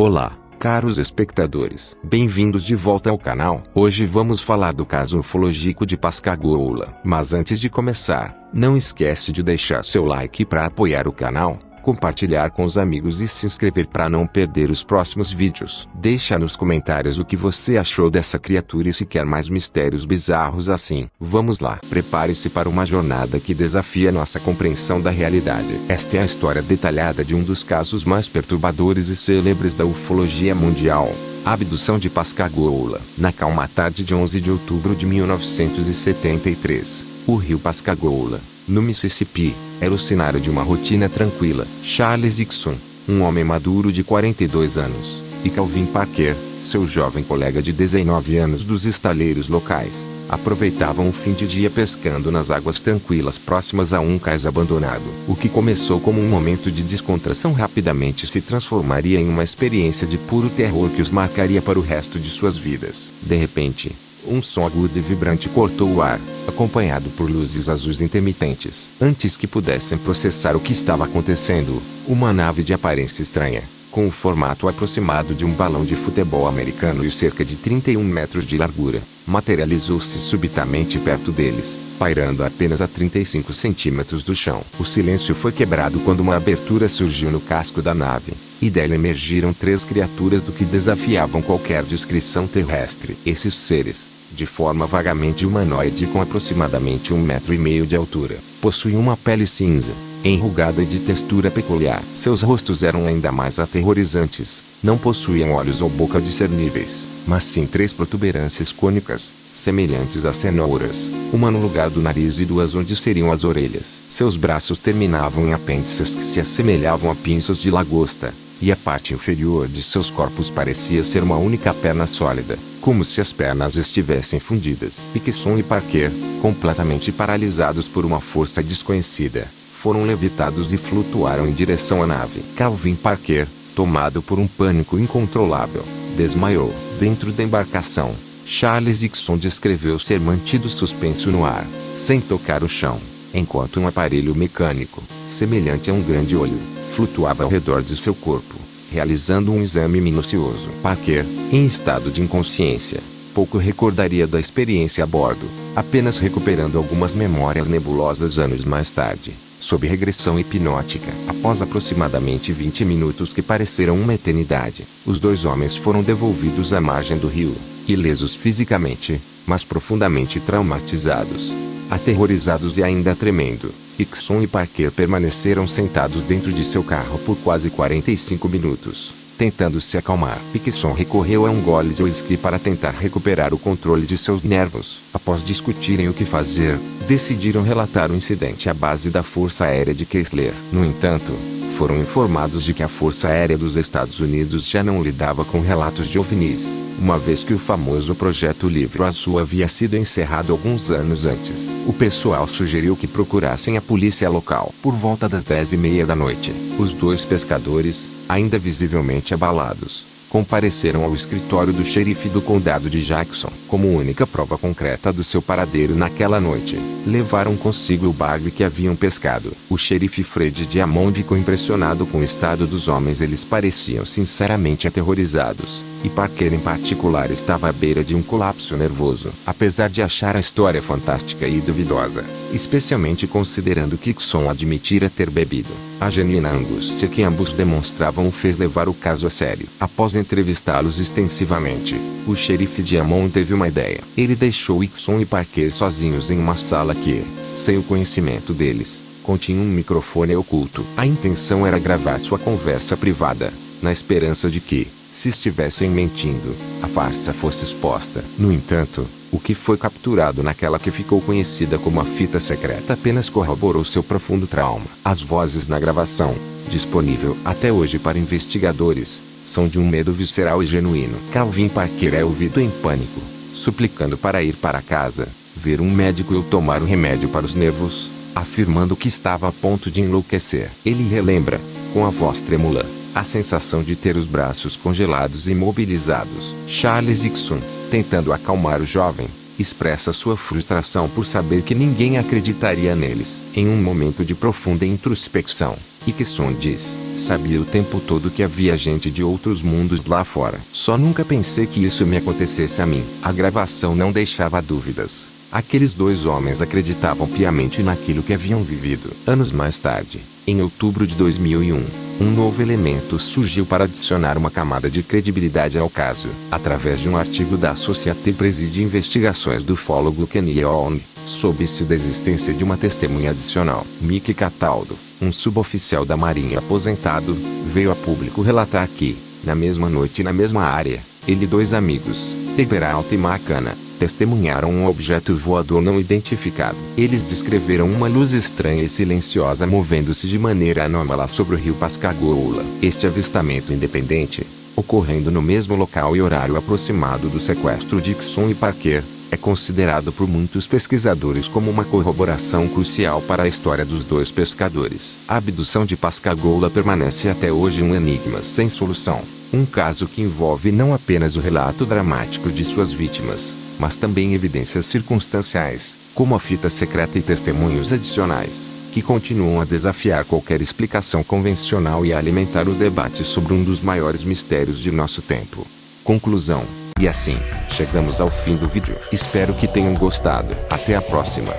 Olá, caros espectadores. Bem-vindos de volta ao canal. Hoje vamos falar do caso ufológico de Pascagoula. Mas antes de começar, não esquece de deixar seu like para apoiar o canal, compartilhar com os amigos e se inscrever para não perder os próximos vídeos. Deixa nos comentários o que você achou dessa criatura e se quer mais mistérios bizarros assim. Vamos lá. Prepare-se para uma jornada que desafia nossa compreensão da realidade. Esta é a história detalhada de um dos casos mais perturbadores e célebres da ufologia mundial. A abdução de Pascagoula. Na calma tarde de 11 de outubro de 1973, o rio Pascagoula, no Mississippi, era o cenário de uma rotina tranquila. Charles Hickson, um homem maduro de 42 anos, e Calvin Parker, seu jovem colega de 19 anos dos estaleiros locais, aproveitavam o fim de dia pescando nas águas tranquilas próximas a um cais abandonado. O que começou como um momento de descontração rapidamente se transformaria em uma experiência de puro terror que os marcaria para o resto de suas vidas. De repente, um som agudo e vibrante cortou o ar, acompanhado por luzes azuis intermitentes. Antes que pudessem processar o que estava acontecendo, uma nave de aparência estranha, com o formato aproximado de um balão de futebol americano e cerca de 31 metros de largura, materializou-se subitamente perto deles, pairando apenas a 35 centímetros do chão. O silêncio foi quebrado quando uma abertura surgiu no casco da nave, e dela emergiram três criaturas do que desafiavam qualquer descrição terrestre. Esses seres, de forma vagamente humanoide com aproximadamente 1,5 metros de altura, possuíam uma pele cinza, enrugada e de textura peculiar. Seus rostos eram ainda mais aterrorizantes. Não possuíam olhos ou boca discerníveis, mas sim três protuberâncias cônicas, semelhantes a cenouras, uma no lugar do nariz e duas onde seriam as orelhas. Seus braços terminavam em apêndices que se assemelhavam a pinças de lagosta, e a parte inferior de seus corpos parecia ser uma única perna sólida, como se as pernas estivessem fundidas. Hickson e Parker, completamente paralisados por uma força desconhecida, foram levitados e flutuaram em direção à nave. Calvin Parker, tomado por um pânico incontrolável, desmaiou. Dentro da embarcação, Charles Hickson descreveu ser mantido suspenso no ar, sem tocar o chão, enquanto um aparelho mecânico, semelhante a um grande olho, flutuava ao redor de seu corpo, realizando um exame minucioso. Parker, em estado de inconsciência, pouco recordaria da experiência a bordo, apenas recuperando algumas memórias nebulosas anos mais tarde, sob regressão hipnótica. Após aproximadamente 20 minutos que pareceram uma eternidade, os dois homens foram devolvidos à margem do rio, ilesos fisicamente, mas profundamente traumatizados. Aterrorizados e ainda tremendo, Hickson e Parker permaneceram sentados dentro de seu carro por quase 45 minutos, tentando se acalmar. Hickson recorreu a um gole de uísque para tentar recuperar o controle de seus nervos. Após discutirem o que fazer, decidiram relatar o incidente à base da Força Aérea de Kessler. No entanto, foram informados de que a Força Aérea dos Estados Unidos já não lidava com relatos de OVNIs, uma vez que o famoso Projeto Livro Azul havia sido encerrado alguns anos antes. O pessoal sugeriu que procurassem a polícia local. Por volta das 10h30 da noite, os dois pescadores, ainda visivelmente abalados, compareceram ao escritório do xerife do condado de Jackson. Como única prova concreta do seu paradeiro naquela noite, levaram consigo o bagre que haviam pescado. O xerife Fred Diamond ficou impressionado com o estado dos homens. Eles pareciam sinceramente aterrorizados, e Parker em particular estava à beira de um colapso nervoso. Apesar de achar a história fantástica e duvidosa, especialmente considerando que Hickson admitira ter bebido, a genuína angústia que ambos demonstravam o fez levar o caso a sério. Após entrevistá-los extensivamente, o xerife Diamond teve uma ideia. Ele deixou Hickson e Parker sozinhos em uma sala que, sem o conhecimento deles, continha um microfone oculto. A intenção era gravar sua conversa privada, na esperança de que, se estivessem mentindo, a farsa fosse exposta. No entanto, o que foi capturado naquela que ficou conhecida como a fita secreta apenas corroborou seu profundo trauma. As vozes na gravação, disponível até hoje para investigadores, são de um medo visceral e genuíno. Calvin Parker é ouvido em pânico, suplicando para ir para casa, ver um médico ou tomar um remédio para os nervos, afirmando que estava a ponto de enlouquecer. Ele relembra, com a voz trêmula, a sensação de ter os braços congelados e imobilizados. Charles Hickson, tentando acalmar o jovem, expressa sua frustração por saber que ninguém acreditaria neles. Em um momento de profunda introspecção, Ickson diz: sabia o tempo todo que havia gente de outros mundos lá fora. Só nunca pensei que isso me acontecesse a mim. A gravação não deixava dúvidas. Aqueles dois homens acreditavam piamente naquilo que haviam vivido. Anos mais tarde, em outubro de 2001, um novo elemento surgiu para adicionar uma camada de credibilidade ao caso. Através de um artigo da Associated Press de investigações do ufólogo Ken Yeong, soube-se da existência de uma testemunha adicional. Mickey Cataldo, um suboficial da Marinha aposentado, veio a público relatar que, na mesma noite e na mesma área, ele e dois amigos, Peralta e Macana, testemunharam um objeto voador não identificado. Eles descreveram uma luz estranha e silenciosa movendo-se de maneira anômala sobre o rio Pascagoula. Este avistamento independente, ocorrendo no mesmo local e horário aproximado do sequestro de Ickson e Parker, é considerado por muitos pesquisadores como uma corroboração crucial para a história dos dois pescadores. A abdução de Pascagoula permanece até hoje um enigma sem solução. Um caso que envolve não apenas o relato dramático de suas vítimas, mas também evidências circunstanciais, como a fita secreta e testemunhos adicionais, que continuam a desafiar qualquer explicação convencional e a alimentar o debate sobre um dos maiores mistérios de nosso tempo. Conclusão. E assim, chegamos ao fim do vídeo. Espero que tenham gostado. Até a próxima.